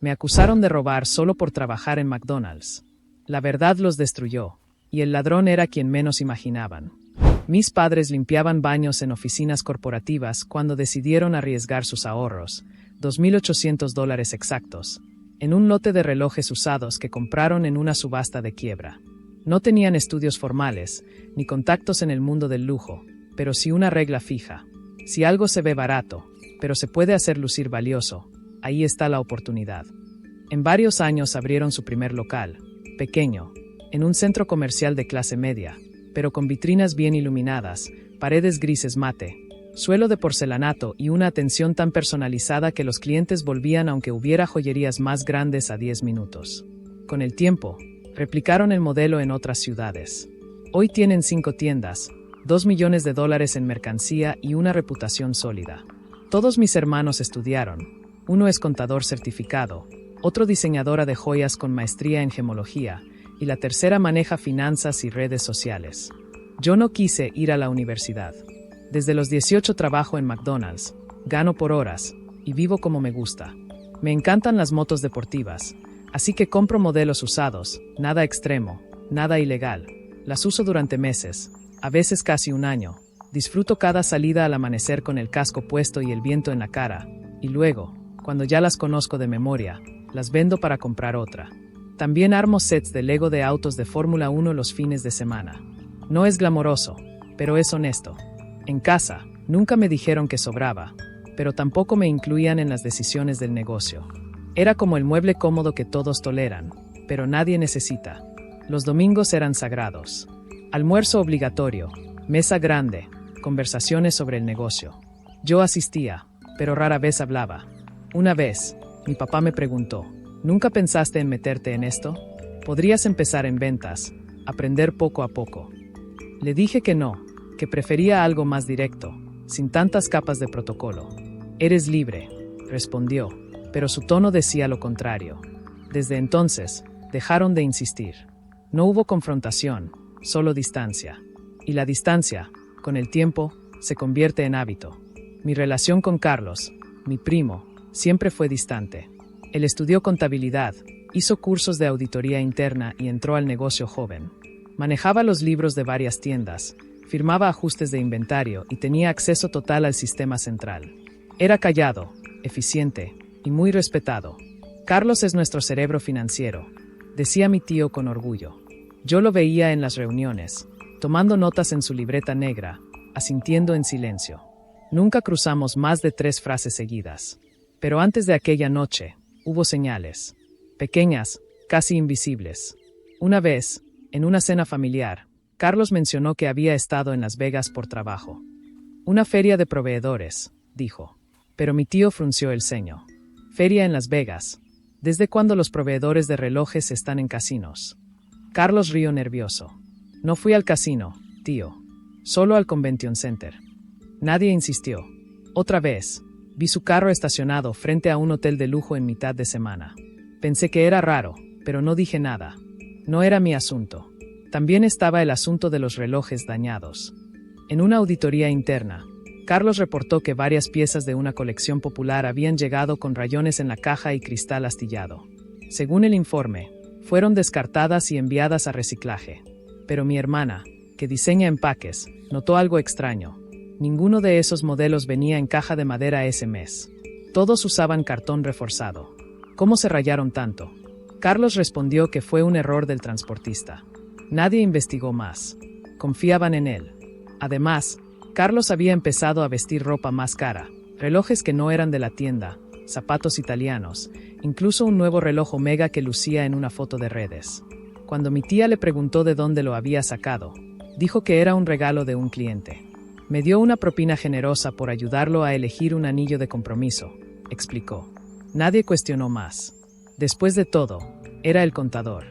Me acusaron de robar solo por trabajar en McDonald's. La verdad los destruyó, y el ladrón era quien menos imaginaban. Mis padres limpiaban baños en oficinas corporativas cuando decidieron arriesgar sus ahorros, $2,800 exactos, en un lote de relojes usados que compraron en una subasta de quiebra. No tenían estudios formales, ni contactos en el mundo del lujo, pero sí una regla fija. Si algo se ve barato, pero se puede hacer lucir valioso, ahí está la oportunidad. En varios años abrieron su primer local, pequeño, en un centro comercial de clase media, pero con vitrinas bien iluminadas, paredes grises mate, suelo de porcelanato y una atención tan personalizada que los clientes volvían aunque hubiera joyerías más grandes a 10 minutos. Con el tiempo, replicaron el modelo en otras ciudades. Hoy tienen 5 tiendas, $2 millones en mercancía y una reputación sólida. Todos mis hermanos estudiaron. Uno es contador certificado, otro diseñadora de joyas con maestría en gemología, y la tercera maneja finanzas y redes sociales. Yo no quise ir a la universidad. Desde los 18 trabajo en McDonald's, gano por horas, y vivo como me gusta. Me encantan las motos deportivas, así que compro modelos usados, nada extremo, nada ilegal. Las uso durante meses, a veces casi un año. Disfruto cada salida al amanecer con el casco puesto y el viento en la cara, y luego, cuando ya las conozco de memoria, las vendo para comprar otra. También armo sets de Lego de autos de Fórmula 1 los fines de semana. No es glamoroso, pero es honesto. En casa, nunca me dijeron que sobraba, pero tampoco me incluían en las decisiones del negocio. Era como el mueble cómodo que todos toleran, pero nadie necesita. Los domingos eran sagrados. Almuerzo obligatorio, mesa grande, conversaciones sobre el negocio. Yo asistía, pero rara vez hablaba. Una vez, mi papá me preguntó, ¿nunca pensaste en meterte en esto? Podrías empezar en ventas, aprender poco a poco. Le dije que no, que prefería algo más directo, sin tantas capas de protocolo. Eres libre, respondió, pero su tono decía lo contrario. Desde entonces, dejaron de insistir. No hubo confrontación, solo distancia. Y la distancia, con el tiempo, se convierte en hábito. Mi relación con Carlos, mi primo, siempre fue distante. Él estudió contabilidad, hizo cursos de auditoría interna y entró al negocio joven. Manejaba los libros de varias tiendas, firmaba ajustes de inventario y tenía acceso total al sistema central. Era callado, eficiente y muy respetado. Carlos es nuestro cerebro financiero, decía mi tío con orgullo. Yo lo veía en las reuniones, tomando notas en su libreta negra, asintiendo en silencio. Nunca cruzamos más de 3 frases seguidas. Pero antes de aquella noche, hubo señales. Pequeñas, casi invisibles. Una vez, en una cena familiar, Carlos mencionó que había estado en Las Vegas por trabajo. Una feria de proveedores, dijo. Pero mi tío frunció el ceño. Feria en Las Vegas. ¿Desde cuándo los proveedores de relojes están en casinos? Carlos rió nervioso. No fui al casino, tío. Solo al Convention Center. Nadie insistió. Otra vez, vi su carro estacionado frente a un hotel de lujo en mitad de semana. Pensé que era raro, pero no dije nada. No era mi asunto. También estaba el asunto de los relojes dañados. En una auditoría interna, Carlos reportó que varias piezas de una colección popular habían llegado con rayones en la caja y cristal astillado. Según el informe, fueron descartadas y enviadas a reciclaje. Pero mi hermana, que diseña empaques, notó algo extraño. Ninguno de esos modelos venía en caja de madera ese mes. Todos usaban cartón reforzado. ¿Cómo se rayaron tanto? Carlos respondió que fue un error del transportista. Nadie investigó más. Confiaban en él. Además, Carlos había empezado a vestir ropa más cara, relojes que no eran de la tienda, zapatos italianos, incluso un nuevo reloj Omega que lucía en una foto de redes. Cuando mi tía le preguntó de dónde lo había sacado, dijo que era un regalo de un cliente. Me dio una propina generosa por ayudarlo a elegir un anillo de compromiso, explicó. Nadie cuestionó más. Después de todo, era el contador.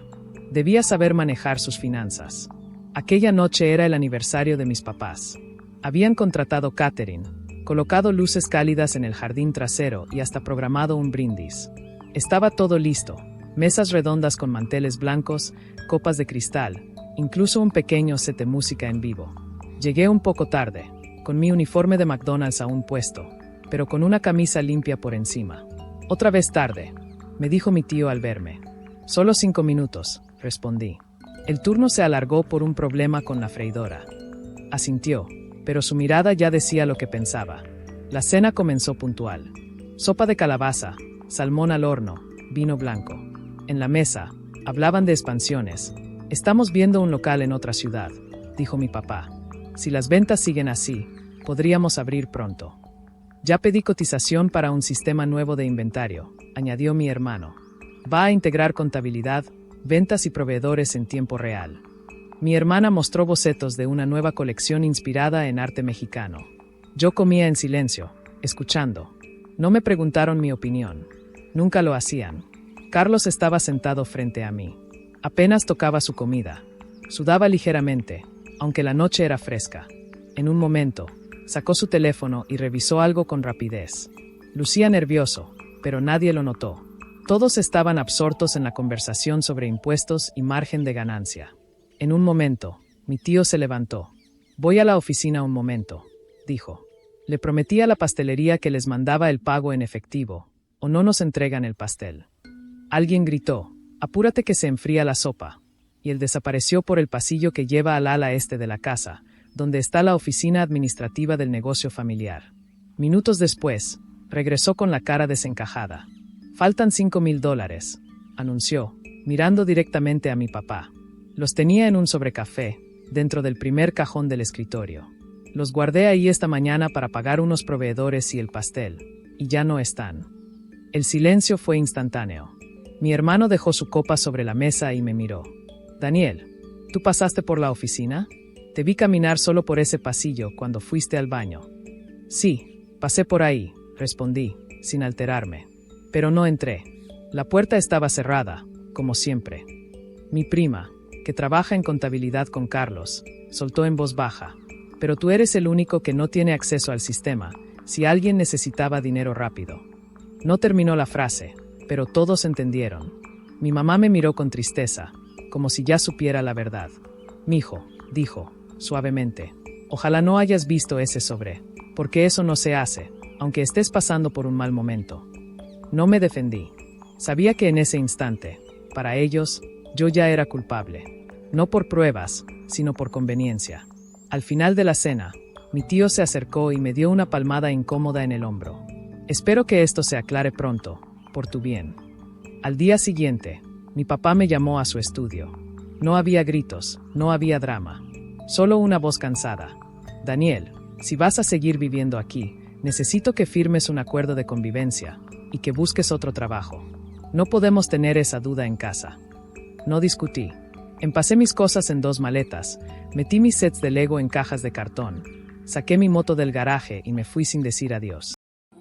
Debía saber manejar sus finanzas. Aquella noche era el aniversario de mis papás. Habían contratado catering, colocado luces cálidas en el jardín trasero y hasta programado un brindis. Estaba todo listo, mesas redondas con manteles blancos, copas de cristal, incluso un pequeño set de música en vivo. Llegué un poco tarde, con mi uniforme de McDonald's aún puesto, pero con una camisa limpia por encima. Otra vez tarde. me dijo mi tío al verme. Solo 5 minutos, respondí. El turno se alargó por un problema con la freidora. Asintió, pero su mirada ya decía lo que pensaba. La cena comenzó puntual. Sopa de calabaza, salmón al horno, vino blanco. En la mesa, hablaban de expansiones. Estamos viendo un local en otra ciudad, dijo mi papá. Si las ventas siguen así, podríamos abrir pronto. Ya pedí cotización para un sistema nuevo de inventario, añadió mi hermano. Va a integrar contabilidad, ventas y proveedores en tiempo real. Mi hermana mostró bocetos de una nueva colección inspirada en arte mexicano. Yo comía en silencio, escuchando. No me preguntaron mi opinión. Nunca lo hacían. Carlos estaba sentado frente a mí. Apenas tocaba su comida. Sudaba ligeramente, aunque la noche era fresca. En un momento, sacó su teléfono y revisó algo con rapidez. Lucía nervioso, pero nadie lo notó. Todos estaban absortos en la conversación sobre impuestos y margen de ganancia. En un momento, mi tío se levantó. Voy a la oficina un momento, dijo. Le prometí a la pastelería que les mandaba el pago en efectivo, o no nos entregan el pastel. Alguien gritó, apúrate que se enfría la sopa, y él desapareció por el pasillo que lleva al ala este de la casa, donde está la oficina administrativa del negocio familiar. Minutos después, regresó con la cara desencajada. Faltan $5,000, anunció, mirando directamente a mi papá. Los tenía en un sobrecafé, dentro del primer cajón del escritorio. Los guardé ahí esta mañana para pagar unos proveedores y el pastel, y ya no están. El silencio fue instantáneo. Mi hermano dejó su copa sobre la mesa y me miró. Daniel, ¿tú pasaste por la oficina? Te vi caminar solo por ese pasillo cuando fuiste al baño. Sí, pasé por ahí, respondí, sin alterarme. Pero no entré. La puerta estaba cerrada, como siempre. Mi prima, que trabaja en contabilidad con Carlos, soltó en voz baja. Pero tú eres el único que no tiene acceso al sistema, si alguien necesitaba dinero rápido. No terminó la frase, pero todos entendieron. Mi mamá me miró con tristeza, como si ya supiera la verdad. Mijo, dijo, suavemente, ojalá no hayas visto ese sobre, porque eso no se hace, aunque estés pasando por un mal momento. No me defendí. Sabía que en ese instante, para ellos, yo ya era culpable. No por pruebas, sino por conveniencia. Al final de la cena, mi tío se acercó y me dio una palmada incómoda en el hombro. Espero que esto se aclare pronto, por tu bien. Al día siguiente, mi papá me llamó a su estudio. No había gritos, no había drama. Solo una voz cansada. Daniel, si vas a seguir viviendo aquí, necesito que firmes un acuerdo de convivencia y que busques otro trabajo. No podemos tener esa duda en casa. No discutí. Empacé mis cosas en 2 maletas, metí mis sets de Lego en cajas de cartón, saqué mi moto del garaje y me fui sin decir adiós.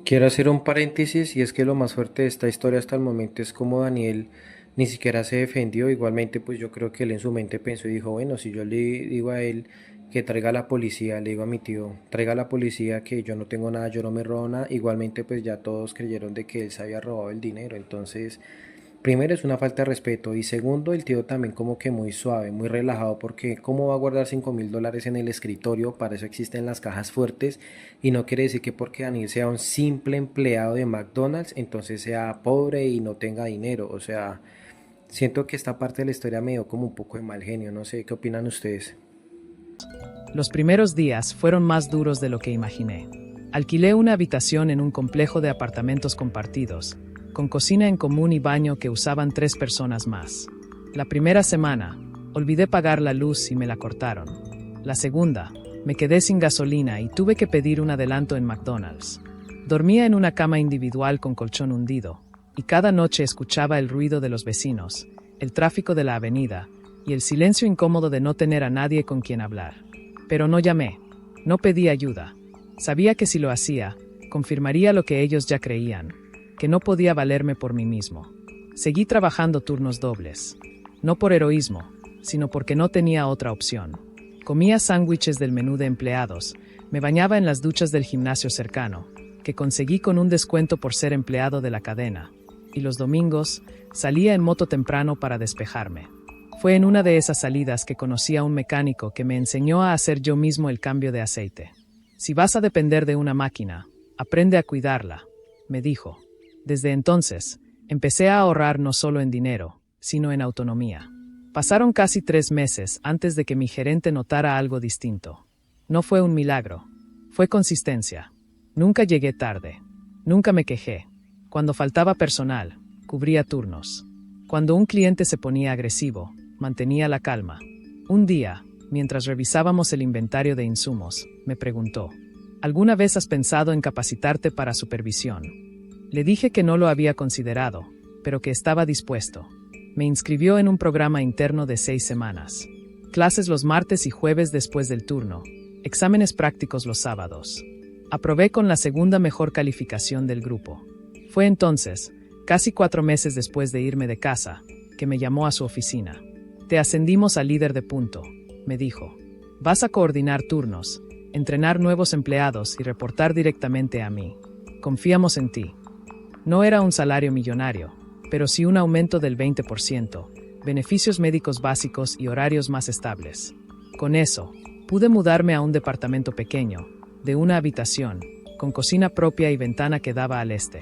Quiero hacer un paréntesis y es que lo más fuerte de esta historia hasta el momento es como Daniel ni siquiera se defendió. Igualmente pues yo creo que él en su mente pensó y dijo, bueno, si yo le digo a él que traiga a la policía, le digo a mi tío, traiga a la policía que yo no tengo nada, yo no me robo nada, igualmente pues ya todos creyeron de que él se había robado el dinero. Entonces, primero es una falta de respeto y segundo el tío también como que muy suave, muy relajado, porque cómo va a guardar $5,000 en el escritorio. Para eso existen las cajas fuertes y no quiere decir que porque Daniel sea un simple empleado de McDonald's entonces sea pobre y no tenga dinero. O sea, siento que esta parte de la historia me dio como un poco de mal genio, no sé qué opinan ustedes. Los primeros días fueron más duros de lo que imaginé. Alquilé una habitación en un complejo de apartamentos compartidos, con cocina en común y baño que usaban 3 personas más. La primera semana, olvidé pagar la luz y me la cortaron. La segunda, me quedé sin gasolina y tuve que pedir un adelanto en McDonald's. Dormía en una cama individual con colchón hundido, y cada noche escuchaba el ruido de los vecinos, el tráfico de la avenida, y el silencio incómodo de no tener a nadie con quien hablar. Pero no llamé, no pedí ayuda. Sabía que si lo hacía, confirmaría lo que ellos ya creían, que no podía valerme por mí mismo. Seguí trabajando turnos dobles. No por heroísmo, sino porque no tenía otra opción. Comía sándwiches del menú de empleados, me bañaba en las duchas del gimnasio cercano, que conseguí con un descuento por ser empleado de la cadena, y los domingos salía en moto temprano para despejarme. Fue en una de esas salidas que conocí a un mecánico que me enseñó a hacer yo mismo el cambio de aceite. Si vas a depender de una máquina, aprende a cuidarla, me dijo. Desde entonces, Empecé a ahorrar no solo en dinero, sino en autonomía. Pasaron casi 3 meses antes de que mi gerente notara algo distinto. No fue un milagro, fue consistencia. Nunca llegué tarde, nunca me quejé. Cuando faltaba personal, cubría turnos. Cuando un cliente se ponía agresivo, mantenía la calma. Un día, mientras revisábamos el inventario de insumos, me preguntó: ¿alguna vez has pensado en capacitarte para supervisión? Le dije que no lo había considerado, pero que estaba dispuesto. Me inscribió en un programa interno de 6 semanas. Clases los martes y jueves después del turno. Exámenes prácticos los sábados. Aprobé con la segunda mejor calificación del grupo. Fue entonces, casi 4 meses después de irme de casa, que me llamó a su oficina. Te ascendimos a líder de punto, me dijo. Vas a coordinar turnos, entrenar nuevos empleados y reportar directamente a mí. Confiamos en ti. No era un salario millonario, pero sí un aumento del 20%, beneficios médicos básicos y horarios más estables. Con eso, pude mudarme a un departamento pequeño, de una habitación, con cocina propia y ventana que daba al este.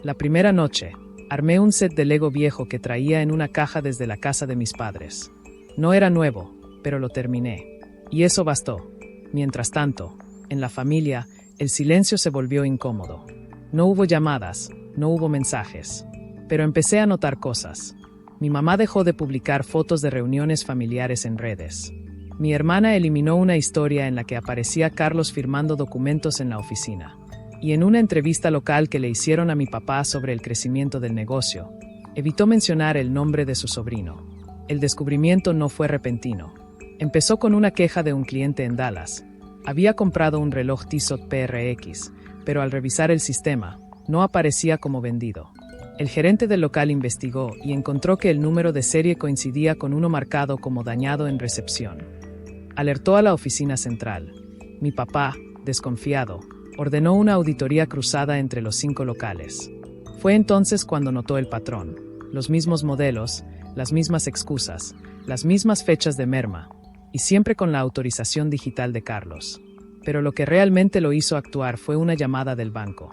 La primera noche, armé un set de Lego viejo que traía en una caja desde la casa de mis padres. No era nuevo, pero lo terminé. Y eso bastó. Mientras tanto, en la familia, el silencio se volvió incómodo. No hubo llamadas, no hubo mensajes. Pero empecé a notar cosas. Mi mamá dejó de publicar fotos de reuniones familiares en redes. Mi hermana eliminó una historia en la que aparecía Carlos firmando documentos en la oficina. Y en una entrevista local que le hicieron a mi papá sobre el crecimiento del negocio, evitó mencionar el nombre de su sobrino. El descubrimiento no fue repentino. Empezó con una queja de un cliente en Dallas. Había comprado un reloj Tissot PRX, pero al revisar el sistema, no aparecía como vendido. El gerente del local investigó y encontró que el número de serie coincidía con uno marcado como dañado en recepción. Alertó a la oficina central. Mi papá, desconfiado, ordenó una auditoría cruzada entre los 5 locales. Fue entonces cuando notó el patrón: los mismos modelos, las mismas excusas, las mismas fechas de merma, y siempre con la autorización digital de Carlos. Pero lo que realmente lo hizo actuar fue una llamada del banco.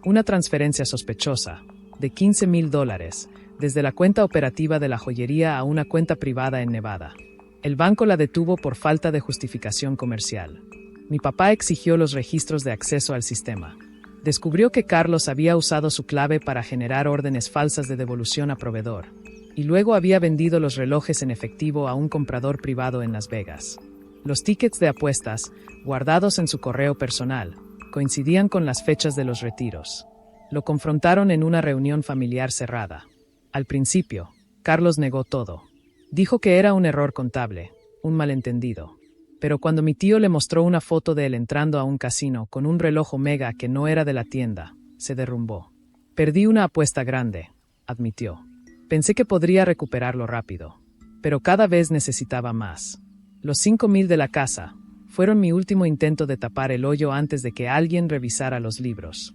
Una transferencia sospechosa, de $15,000, desde la cuenta operativa de la joyería a una cuenta privada en Nevada. El banco la detuvo por falta de justificación comercial. Mi papá exigió los registros de acceso al sistema. Descubrió que Carlos había usado su clave para generar órdenes falsas de devolución a proveedor, y luego había vendido los relojes en efectivo a un comprador privado en Las Vegas. Los tickets de apuestas, guardados en su correo personal, coincidían con las fechas de los retiros. Lo confrontaron en una reunión familiar cerrada. Al principio, Carlos negó todo. Dijo que era un error contable, un malentendido. Pero cuando mi tío le mostró una foto de él entrando a un casino con un reloj Omega que no era de la tienda, se derrumbó. Perdí una apuesta grande, admitió. Pensé que podría recuperarlo rápido, pero cada vez necesitaba más. Los 5,000 de la casa fueron mi último intento de tapar el hoyo antes de que alguien revisara los libros.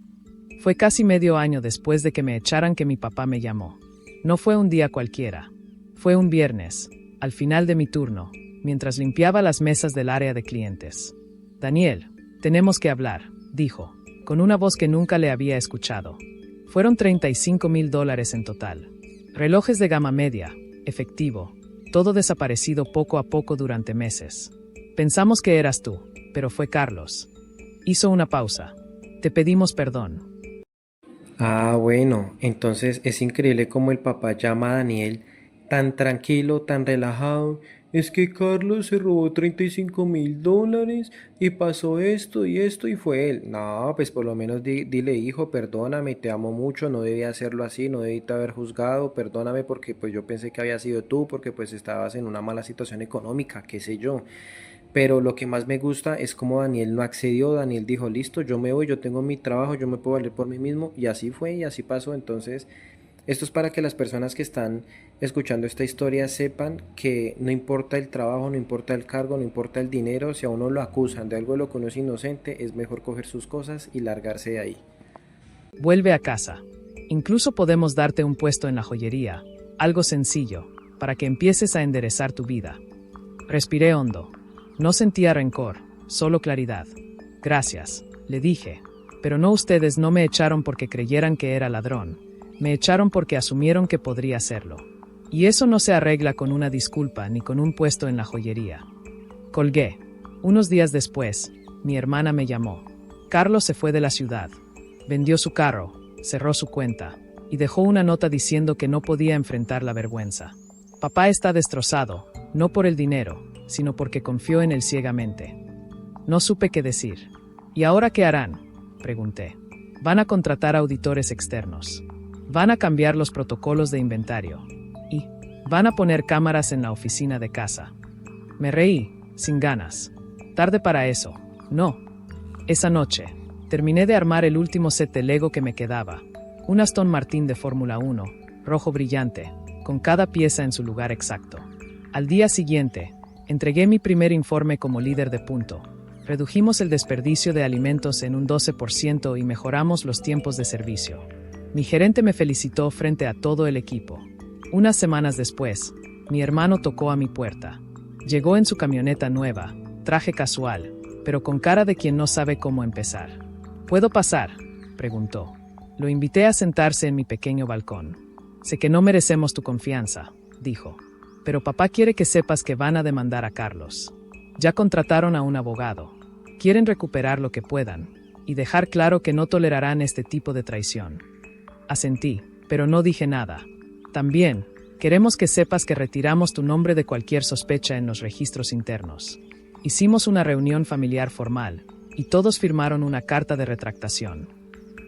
Fue casi medio año después de que me echaran que mi papá me llamó. No fue un día cualquiera. Fue un viernes, al final de mi turno, mientras limpiaba las mesas del área de clientes. Daniel, tenemos que hablar, dijo, con una voz que nunca le había escuchado. Fueron $35,000 en total. Relojes de gama media, efectivo, todo desaparecido poco a poco durante meses. Pensamos que eras tú, pero fue Carlos. Hizo una pausa. Te pedimos perdón. Ah, bueno, entonces es increíble cómo el papá llama a Daniel tan tranquilo, tan relajado. Es que Carlos se robó $35,000 y pasó esto y fue él. No, pues por lo menos dile, hijo, perdóname, te amo mucho, no debía hacerlo así, no debí haber juzgado, perdóname porque pues yo pensé que había sido tú, porque pues estabas en una mala situación económica, qué sé yo. Pero lo que más me gusta es cómo Daniel no accedió. Daniel dijo: listo, yo me voy, yo tengo mi trabajo, yo me puedo valer por mí mismo. Y así fue y así pasó. Entonces, esto es para que las personas que están escuchando esta historia sepan que no importa el trabajo, no importa el cargo, no importa el dinero. Si a uno lo acusan de algo de lo que uno es inocente, es mejor coger sus cosas y largarse de ahí. Vuelve a casa. Incluso podemos darte un puesto en la joyería, algo sencillo, para que empieces a enderezar tu vida. Respiré hondo. No sentía rencor, solo claridad. Gracias, le dije. Pero no, ustedes no me echaron porque creyeran que era ladrón. Me echaron porque asumieron que podría hacerlo. Y eso no se arregla con una disculpa ni con un puesto en la joyería. Colgué. Unos días después, mi hermana me llamó. Carlos se fue de la ciudad. Vendió su carro, cerró su cuenta y dejó una nota diciendo que no podía enfrentar la vergüenza. Papá está destrozado, no por el dinero, sino porque confió en él ciegamente. No supe qué decir. ¿Y ahora qué harán?, pregunté. Van a contratar auditores externos. Van a cambiar los protocolos de inventario. Y van a poner cámaras en la oficina de casa. Me reí, sin ganas. Tarde para eso. No. Esa noche, terminé de armar el último set de Lego que me quedaba. Un Aston Martin de Fórmula 1, rojo brillante, con cada pieza en su lugar exacto. Al día siguiente, entregué mi primer informe como líder de punto. Redujimos el desperdicio de alimentos en un 12% y mejoramos los tiempos de servicio. Mi gerente me felicitó frente a todo el equipo. Unas semanas después, mi hermano tocó a mi puerta. Llegó en su camioneta nueva, traje casual, pero con cara de quien no sabe cómo empezar. ¿Puedo pasar?, preguntó. Lo invité a sentarse en mi pequeño balcón. Sé que no merecemos tu confianza, dijo. Pero papá quiere que sepas que van a demandar a Carlos. Ya contrataron a un abogado. Quieren recuperar lo que puedan y dejar claro que no tolerarán este tipo de traición. Asentí, pero no dije nada. También, queremos que sepas que retiramos tu nombre de cualquier sospecha en los registros internos. Hicimos una reunión familiar formal y todos firmaron una carta de retractación.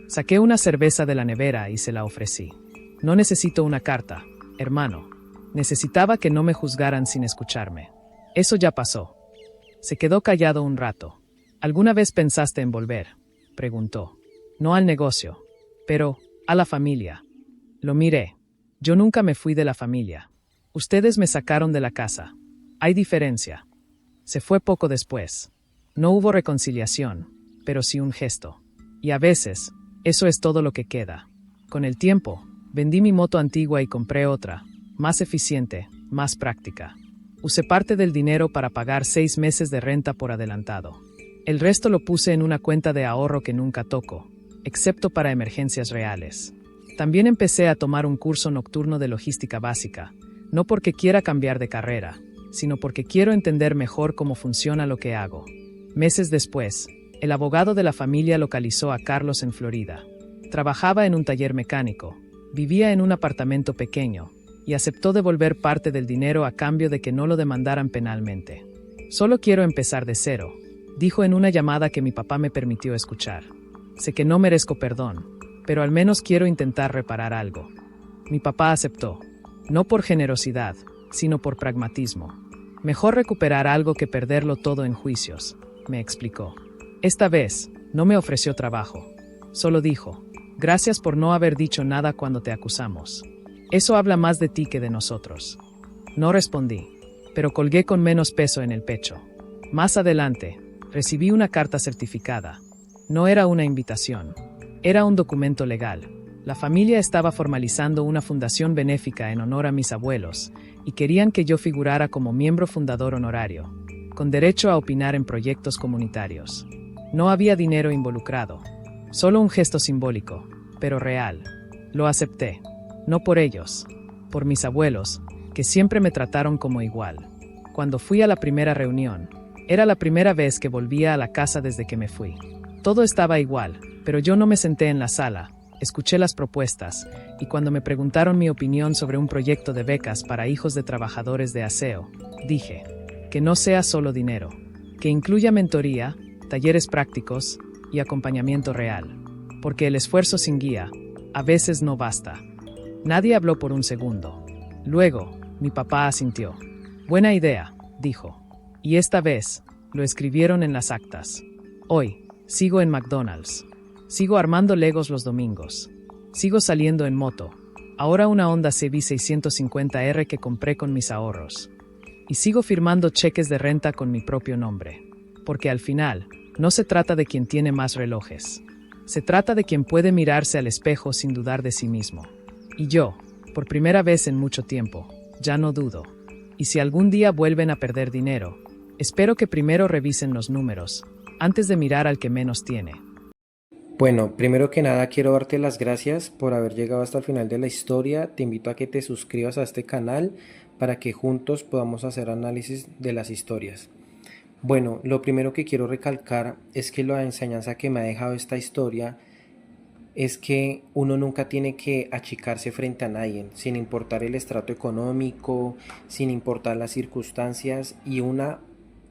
Saqué una cerveza de la nevera y se la ofrecí. No necesito una carta, hermano. Necesitaba que no me juzgaran sin escucharme. Eso ya pasó. Se quedó callado un rato. ¿Alguna vez pensaste en volver?, preguntó. No al negocio, pero a la familia. Lo miré. Yo nunca me fui de la familia. Ustedes me sacaron de la casa. Hay diferencia. Se fue poco después. No hubo reconciliación, pero sí un gesto. Y a veces, eso es todo lo que queda. Con el tiempo, vendí mi moto antigua y compré otra, más eficiente, más práctica. Usé parte del dinero para pagar 6 meses de renta por adelantado. El resto lo puse en una cuenta de ahorro que nunca toco, excepto para emergencias reales. También empecé a tomar un curso nocturno de logística básica, no porque quiera cambiar de carrera, sino porque quiero entender mejor cómo funciona lo que hago. Meses después, el abogado de la familia localizó a Carlos en Florida. Trabajaba en un taller mecánico, vivía en un apartamento pequeño, y aceptó devolver parte del dinero a cambio de que no lo demandaran penalmente. Solo quiero empezar de cero, dijo en una llamada que mi papá me permitió escuchar. Sé que no merezco perdón, pero al menos quiero intentar reparar algo. Mi papá aceptó, no por generosidad, sino por pragmatismo. Mejor recuperar algo que perderlo todo en juicios, me explicó. Esta vez, no me ofreció trabajo. Solo dijo, gracias por no haber dicho nada cuando te acusamos. Eso habla más de ti que de nosotros. No respondí, pero colgué con menos peso en el pecho. Más adelante, recibí una carta certificada. No era una invitación. Era un documento legal. La familia estaba formalizando una fundación benéfica en honor a mis abuelos, y querían que yo figurara como miembro fundador honorario, con derecho a opinar en proyectos comunitarios. No había dinero involucrado, solo un gesto simbólico, pero real. Lo acepté, no por ellos, por mis abuelos, que siempre me trataron como igual. Cuando fui a la primera reunión, era la primera vez que volvía a la casa desde que me fui. Todo estaba igual, pero yo no me senté en la sala, escuché las propuestas, y cuando me preguntaron mi opinión sobre un proyecto de becas para hijos de trabajadores de aseo, dije, que no sea solo dinero, que incluya mentoría, talleres prácticos y acompañamiento real, porque el esfuerzo sin guía a veces no basta. Nadie habló por un segundo. Luego, mi papá asintió. Buena idea, dijo. Y esta vez, lo escribieron en las actas. Hoy, sigo en McDonald's. Sigo armando Legos los domingos. Sigo saliendo en moto. Ahora una Honda CB 650R que compré con mis ahorros. Y sigo firmando cheques de renta con mi propio nombre. Porque al final, no se trata de quien tiene más relojes. Se trata de quien puede mirarse al espejo sin dudar de sí mismo. Y yo, por primera vez en mucho tiempo, ya no dudo. Y si algún día vuelven a perder dinero, espero que primero revisen los números, antes de mirar al que menos tiene. Bueno, primero que nada quiero darte las gracias por haber llegado hasta el final de la historia. Te invito a que te suscribas a este canal para que juntos podamos hacer análisis de las historias. Bueno, lo primero que quiero recalcar es que la enseñanza que me ha dejado esta historia es que uno nunca tiene que achicarse frente a nadie, sin importar el estrato económico, sin importar las circunstancias. Y una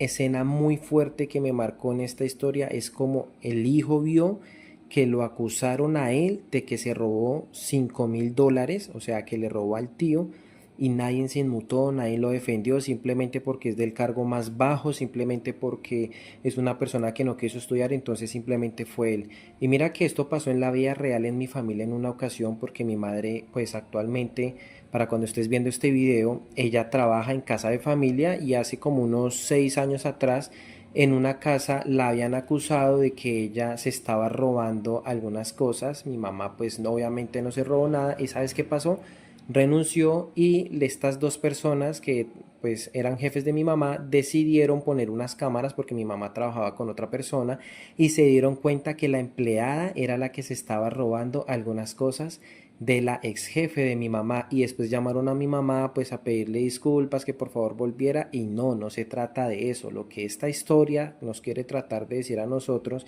escena muy fuerte que me marcó en esta historia es como el hijo vio que lo acusaron a él de que se robó $5,000, o sea, que le robó al tío, y nadie se inmutó, nadie lo defendió, simplemente porque es del cargo más bajo, simplemente porque es una persona que no quiso estudiar, entonces simplemente fue él. Y mira que esto pasó en la vida real en mi familia en una ocasión, porque mi madre, pues actualmente, para cuando estés viendo este video, ella trabaja en casa de familia y hace como unos 6 años atrás, en una casa la habían acusado de que ella se estaba robando algunas cosas. Mi mamá pues obviamente no se robó nada y ¿sabes qué pasó? Renunció y estas dos personas que pues eran jefes de mi mamá decidieron poner unas cámaras porque mi mamá trabajaba con otra persona y se dieron cuenta que la empleada era la que se estaba robando algunas cosas de la ex jefe de mi mamá y después llamaron a mi mamá pues a pedirle disculpas que por favor volviera y no, no se trata de eso. Lo que esta historia nos quiere tratar de decir a nosotros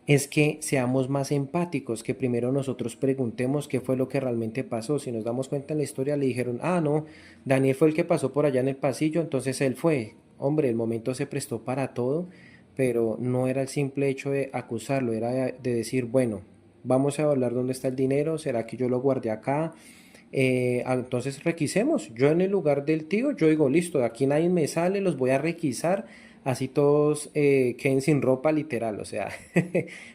es que seamos más empáticos, que primero nosotros preguntemos qué fue lo que realmente pasó. Si nos damos cuenta en la historia le dijeron, ah, no, Daniel fue el que pasó por allá en el pasillo, entonces él fue. Hombre, el momento se prestó para todo, pero no era el simple hecho de acusarlo, era de decir, bueno, vamos a evaluar dónde está el dinero, será que yo lo guardé acá. Entonces requisemos. Yo en el lugar del tío, yo digo, listo, de aquí nadie me sale, los voy a requisar, así todos queden sin ropa literal, o sea,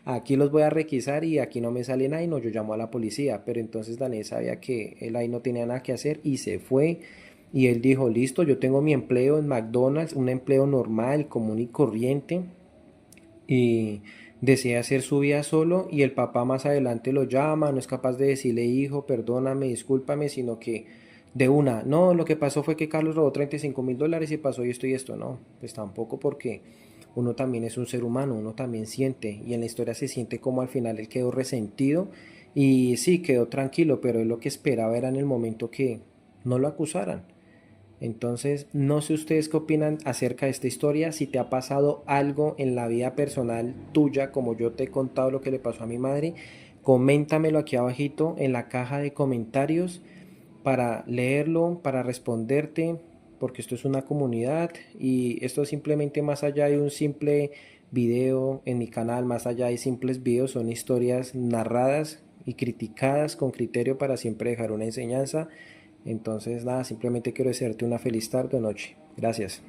aquí los voy a requisar y aquí no me sale nadie, no, yo llamo a la policía, pero entonces Daniel sabía que él ahí no tenía nada que hacer y se fue. Y él dijo, listo, yo tengo mi empleo en McDonald's, un empleo normal, común y corriente, y desea hacer su vida solo y el papá más adelante lo llama, no es capaz de decirle hijo, perdóname, discúlpame, sino que de una, no, lo que pasó fue que Carlos robó $35,000 y pasó y esto, no, pues tampoco porque uno también es un ser humano, uno también siente y en la historia se siente como al final él quedó resentido y sí, quedó tranquilo, pero él lo que esperaba era en el momento que no lo acusaran. Entonces, no sé ustedes qué opinan acerca de esta historia, si te ha pasado algo en la vida personal tuya, como yo te he contado lo que le pasó a mi madre, coméntamelo aquí abajito en la caja de comentarios para leerlo, para responderte, porque esto es una comunidad y esto es simplemente más allá de un simple video en mi canal, más allá de simples videos, son historias narradas y criticadas con criterio para siempre dejar una enseñanza. Entonces, nada, simplemente quiero desearte una feliz tarde o noche. Gracias.